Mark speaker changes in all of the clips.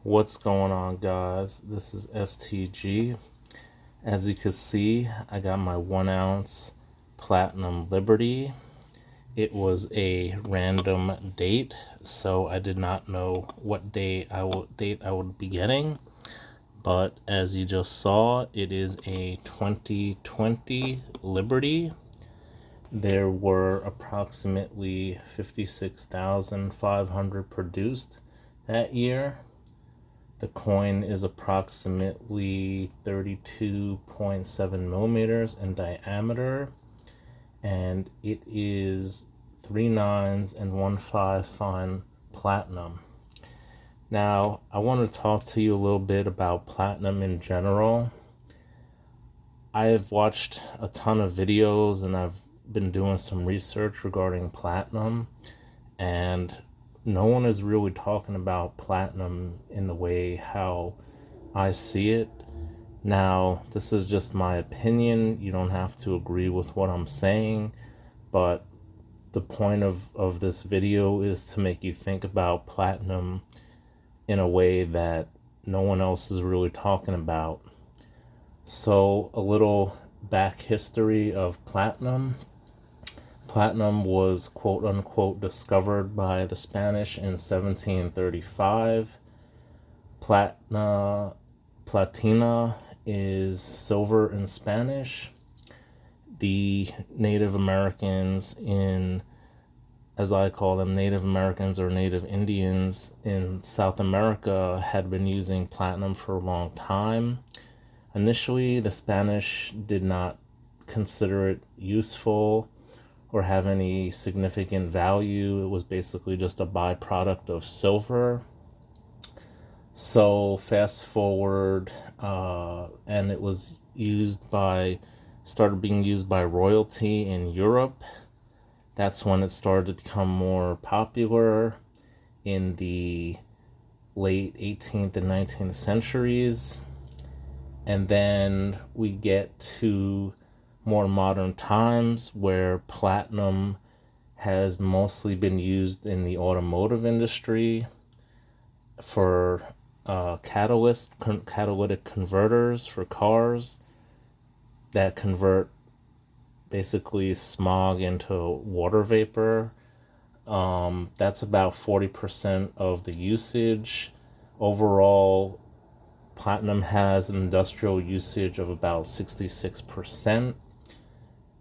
Speaker 1: What's going on, guys? This is STG. As you can see, I got my 1 ounce Platinum Liberty. It was a random date, so I did not know what date I would be getting. But as you just saw, it is a 2020 Liberty. There were approximately 56,500 produced that year. The coin is approximately 32.7 millimeters in diameter, and it is 3 nines and 1/5 fine platinum. Now, I want to talk to you a little bit about platinum in general. I have watched a ton of videos and I've been doing some research regarding platinum, and no one is really talking about platinum in the way how I see it. Now, this is just my opinion. You don't have to agree with what I'm saying, but the point of this video is to make you think about platinum in a way that no one else is really talking about. So, a little back history of platinum. Platinum was quote unquote discovered by the Spanish in 1735. Platina is silver in Spanish. The Native Americans as I call them, Native Americans or Native Indians in South America had been using platinum for a long time. Initially, the Spanish did not consider it useful or have any significant value. It was basically just a byproduct of silver. So fast forward, and it was started being used by royalty in Europe. That's when it started to become more popular in the late 18th and 19th centuries. And then we get to more modern times where platinum has mostly been used in the automotive industry for catalytic converters for cars that convert basically smog into water vapor. That's about 40% of the usage. Overall, platinum has an industrial usage of about 66%,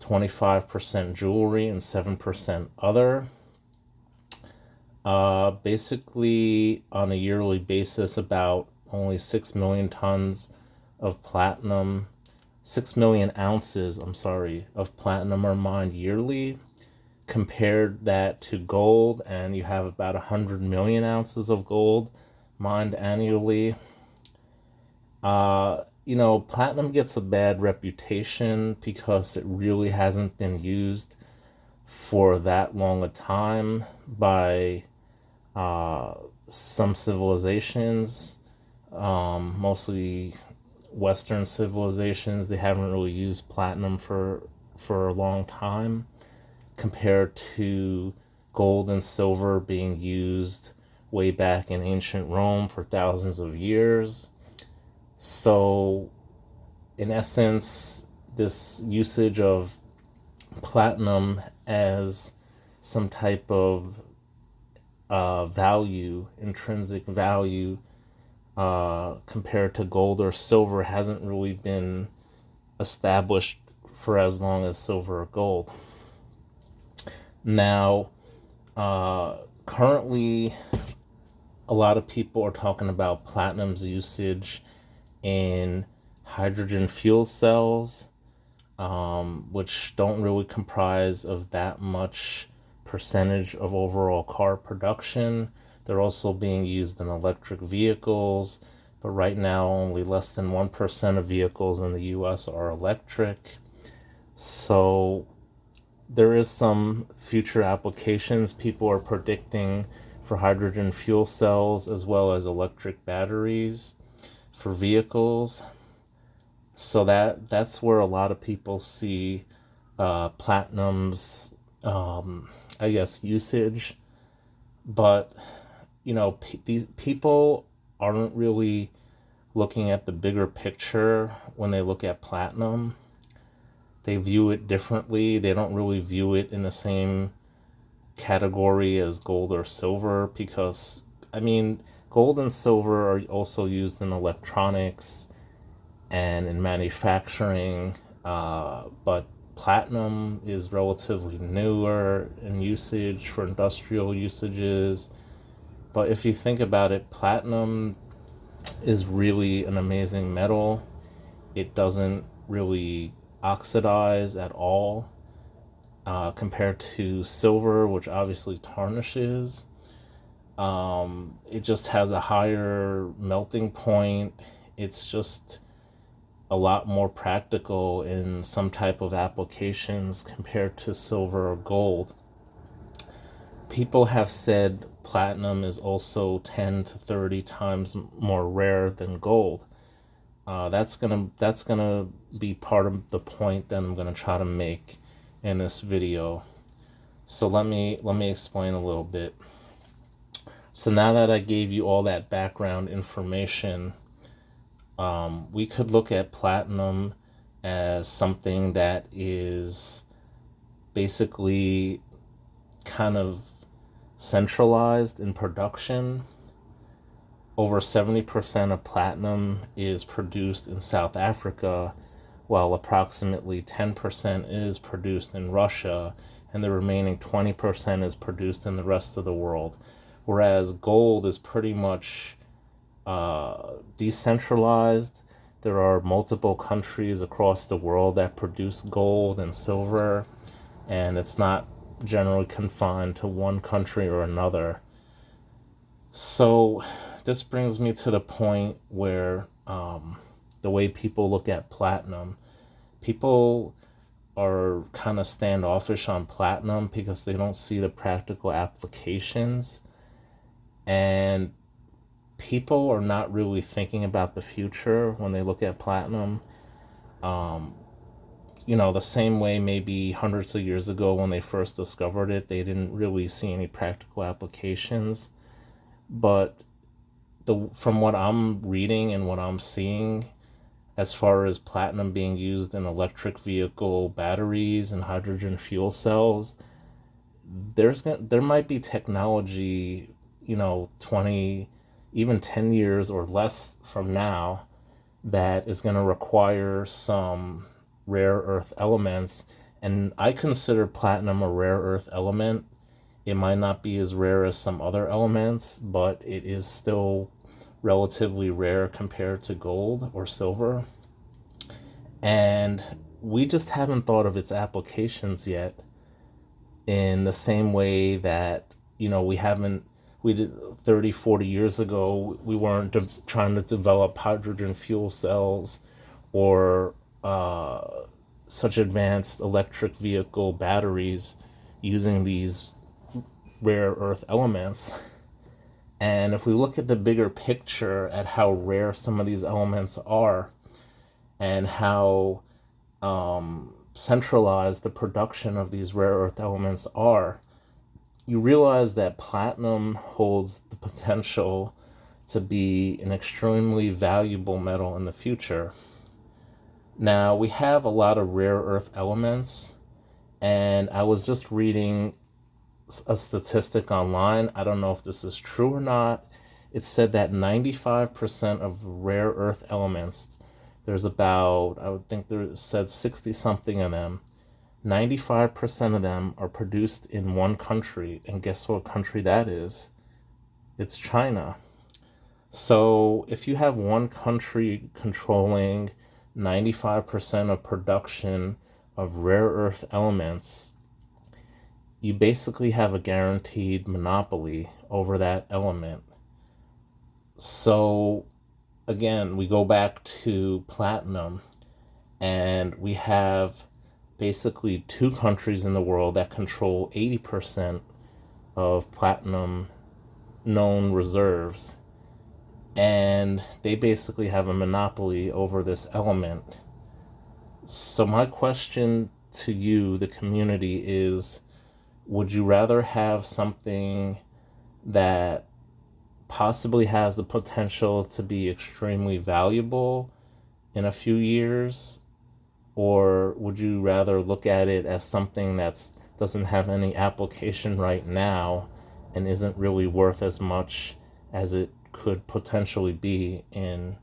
Speaker 1: 25% jewelry, and 7% other. Basically, on a yearly basis, about only 6 million tons of platinum, 6 million ounces, of platinum are mined yearly. Compared that to gold, and you have about 100 million ounces of gold mined annually. Platinum gets a bad reputation because it really hasn't been used for that long a time by some civilizations, mostly Western civilizations. They haven't really used platinum for a long time compared to gold and silver being used way back in ancient Rome for thousands of years. So, in essence, this usage of platinum as some type of intrinsic value, compared to gold or silver hasn't really been established for as long as silver or gold. Now, currently, a lot of people are talking about platinum's usage in hydrogen fuel cells, which don't really comprise of that much percentage of overall car production. They're also being used in electric vehicles, but right now only less than 1% of vehicles in the US are electric. So there is some future applications people are predicting for hydrogen fuel cells as well as electric batteries for vehicles. So that's where a lot of people see platinum's usage. But these people aren't really looking at the bigger picture when they look at platinum. They view it differently. They don't really view it in the same category as gold or silver because, I mean, gold and silver are also used in electronics and in manufacturing, but platinum is relatively newer in usage for industrial usages. But if you think about it, platinum is really an amazing metal. It doesn't really oxidize at all compared to silver, which obviously tarnishes. It just has a higher melting point. It's just a lot more practical in some type of applications compared to silver or gold. People have said platinum is also 10 to 30 times more rare than gold. That's gonna be part of the point that I'm gonna try to make in this video. So let me explain a little bit. So now that I gave you all that background information, we could look at platinum as something that is basically kind of centralized in production. Over 70% of platinum is produced in South Africa, while approximately 10% is produced in Russia, and the remaining 20% is produced in the rest of the world. Whereas gold is pretty much decentralized. There are multiple countries across the world that produce gold and silver, and it's not generally confined to one country or another. So this brings me to the point where the way people look at platinum, people are kind of standoffish on platinum because they don't see the practical applications, and people are not really thinking about the future when they look at platinum. The same way maybe hundreds of years ago when they first discovered it, they didn't really see any practical applications. But from what I'm reading and what I'm seeing, as far as platinum being used in electric vehicle batteries and hydrogen fuel cells, there might be technology, 20, even 10 years or less from now that is going to require some rare earth elements. And I consider platinum a rare earth element. It might not be as rare as some other elements, but it is still relatively rare compared to gold or silver. And we just haven't thought of its applications yet in the same way that, we did 30, 40 years ago, we weren't trying to develop hydrogen fuel cells or such advanced electric vehicle batteries using these rare earth elements. And if we look at the bigger picture at how rare some of these elements are and how centralized the production of these rare earth elements are, you realize that platinum holds the potential to be an extremely valuable metal in the future. Now, we have a lot of rare earth elements, and I was just reading a statistic online. I don't know if this is true or not. It said that 95% of rare earth elements, there's about, I would think there said 60 something of them, 95% of them are produced in one country. And guess what country that is? It's China. So if you have one country controlling 95% of production of rare earth elements, you basically have a guaranteed monopoly over that element. So again, we go back to platinum, and we have basically two countries in the world that control 80% of platinum known reserves, and they basically have a monopoly over this element. So my question to you, the community, is, would you rather have something that possibly has the potential to be extremely valuable in a few years? Or would you rather look at it as something that doesn't have any application right now and isn't really worth as much as it could potentially be in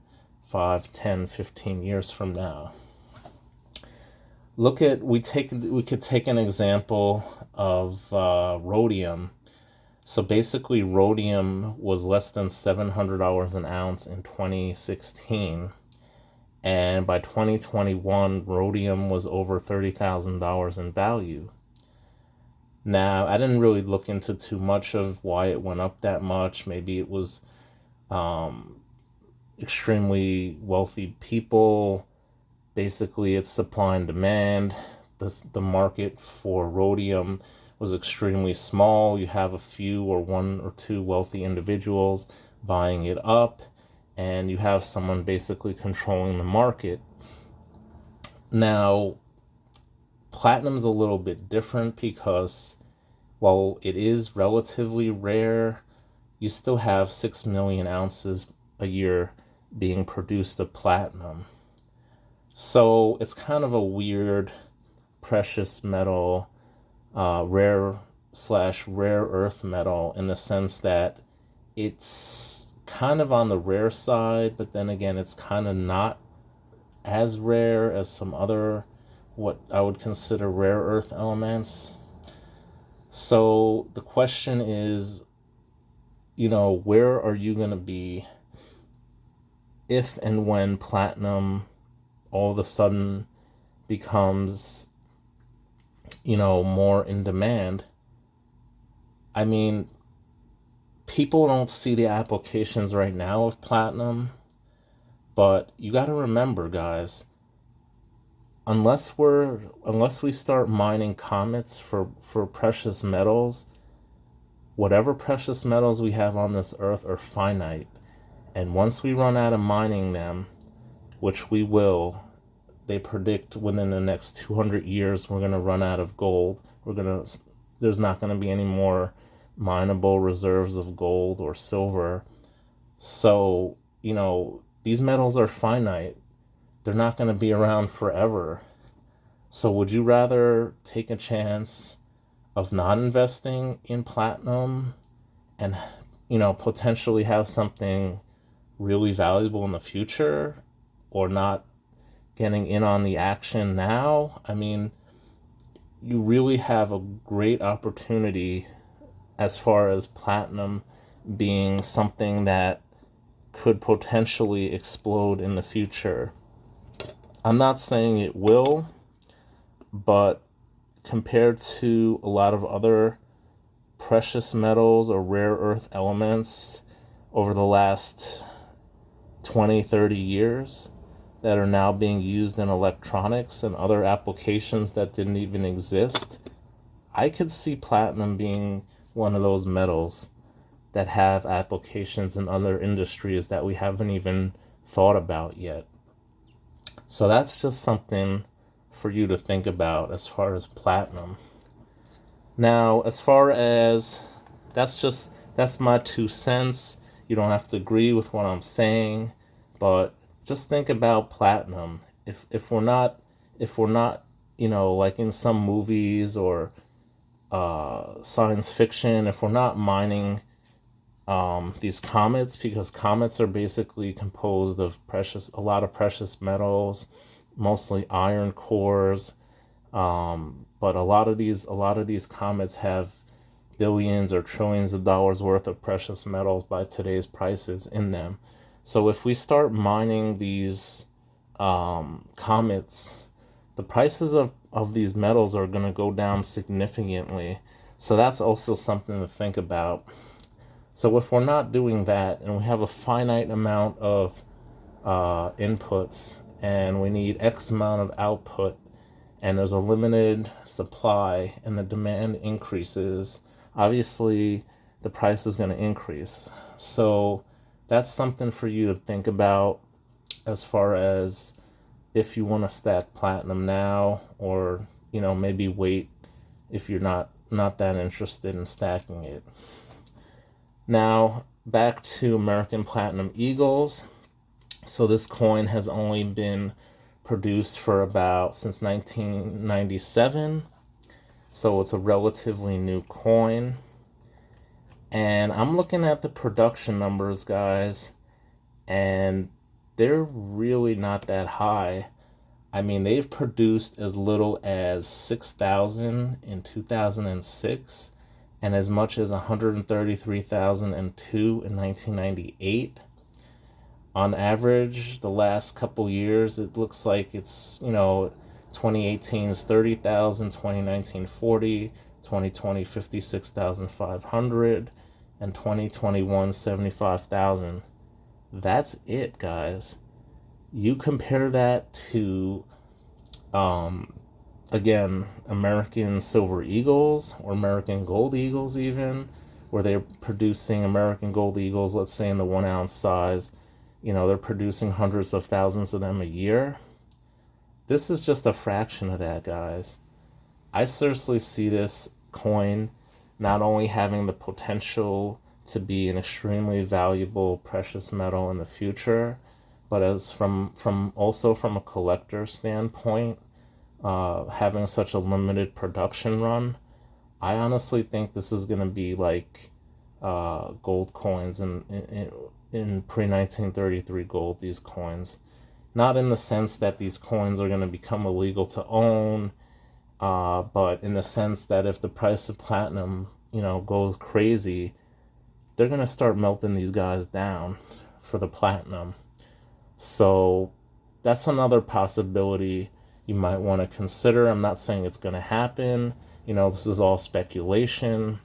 Speaker 1: 5, 10, 15 years from now? We could take an example of rhodium. So basically, rhodium was less than $700 an ounce in 2016, and by 2021, rhodium was over $30,000 in value. Now, I didn't really look into too much of why it went up that much. Maybe it was extremely wealthy people. Basically, it's supply and demand. The market for rhodium was extremely small. You have a few or one or two wealthy individuals buying it up, and you have someone basically controlling the market. Now, platinum's a little bit different because while it is relatively rare, you still have 6 million ounces a year being produced of platinum. So it's kind of a weird precious metal, rare earth metal, in the sense that it's kind of on the rare side, but then again, it's kind of not as rare as some other, what I would consider rare earth elements. So the question is, where are you going to be if and when platinum all of a sudden becomes, more in demand? I mean, people don't see the applications right now of platinum, but you got to remember, guys, unless we start mining comets for precious metals, whatever precious metals we have on this earth are finite. And once we run out of mining them, which we will, they predict within the next 200 years we're going to run out of gold. There's not going to be any more mineable reserves of gold or silver. So, these metals are finite. They're not going to be around forever. So would you rather take a chance of not investing in platinum and, potentially have something really valuable in the future, or not getting in on the action now? I mean, you really have a great opportunity as far as platinum being something that could potentially explode in the future. I'm not saying it will, but compared to a lot of other precious metals or rare earth elements over the last 20, 30 years that are now being used in electronics and other applications that didn't even exist, I could see platinum being one of those metals that have applications in other industries that we haven't even thought about yet. So that's just something for you to think about as far as platinum. Now, as far as that's my 2 cents. You don't have to agree with what I'm saying, but just think about platinum. If we're not, like in some movies or science fiction, if we're not mining these comets, because comets are basically composed of a lot of precious metals, mostly iron cores, but a lot of these comets have billions or trillions of dollars worth of precious metals by today's prices in them. So if we start mining these comets, the prices of these metals are going to go down significantly. So that's also something to think about. So if we're not doing that, and we have a finite amount of inputs, and we need X amount of output, and there's a limited supply, and the demand increases, obviously the price is going to increase. So that's something for you to think about as far as if you want to stack platinum now, or maybe wait if you're not that interested in stacking it. Now, back to American Platinum Eagles. So this coin has only been produced for about since 1997. So it's a relatively new coin. And I'm looking at the production numbers, guys, and they're really not that high. I mean, they've produced as little as 6,000 in 2006 and as much as 133,002 in 1998. On average, the last couple years, it looks like it's, 2018 is 30,000, 2019 40, 2020 56,500, and 2021 75,000. That's it, guys. You compare that to, again, American Silver Eagles or American Gold Eagles, even, where they're producing American Gold Eagles, let's say in the 1 ounce size. They're producing hundreds of thousands of them a year. This is just a fraction of that, guys. I seriously see this coin not only having the potential to be an extremely valuable precious metal in the future, but as from a collector standpoint, having such a limited production run, I honestly think this is going to be like gold coins in pre-1933 gold, these coins. Not in the sense that these coins are going to become illegal to own, but in the sense that if the price of platinum, goes crazy, they're going to start melting these guys down for the platinum. So that's another possibility you might want to consider. I'm not saying it's going to happen. This is all speculation.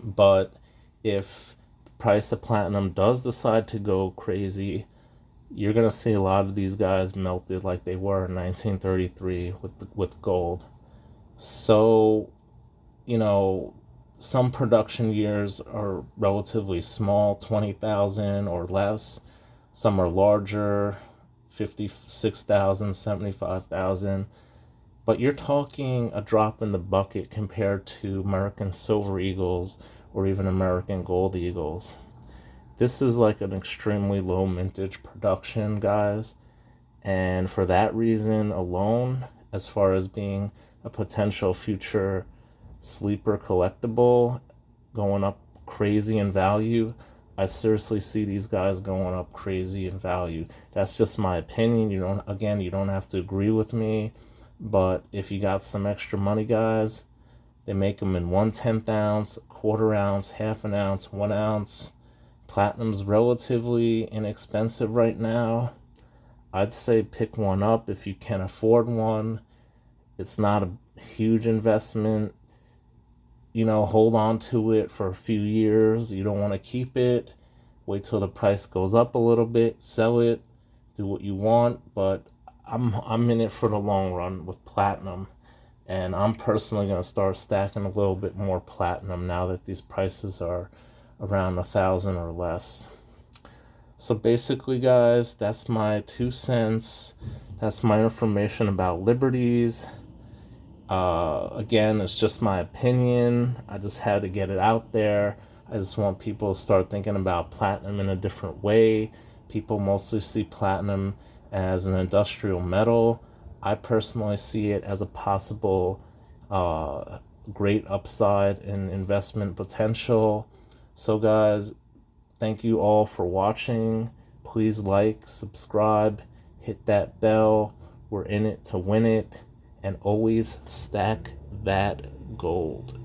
Speaker 1: But if the price of platinum does decide to go crazy, you're going to see a lot of these guys melted like they were in 1933 with gold. So, some production years are relatively small, 20,000 or less. Some are larger, 56,000, 75,000. But you're talking a drop in the bucket compared to American Silver Eagles or even American Gold Eagles. This is like an extremely low mintage production, guys. And for that reason alone, as far as being a potential future sleeper collectible going up crazy in value, I seriously see these guys going up crazy in value. That's just my opinion. You don't have to agree with me, but if you got some extra money, guys, they make them in 1/10 ounce, quarter ounce, half an ounce, 1 ounce. Platinum's relatively inexpensive right now. I'd say pick one up if you can afford one. It's not a huge investment. Hold on to it for a few years. You don't want to keep it. Wait till the price goes up a little bit, sell it, do what you want. But I'm in it for the long run with platinum. And I'm personally going to start stacking a little bit more platinum now that these prices are around 1,000 or less. So basically, guys, that's my 2 cents. That's my information about Liberties. Again, it's just my opinion. I just had to get it out there. I just want people to start thinking about platinum in a different way. People mostly see platinum as an industrial metal. I personally see it as a possible great upside in investment potential. So guys, thank you all for watching. Please like, subscribe, hit that bell. We're in it to win it. And always stack that gold.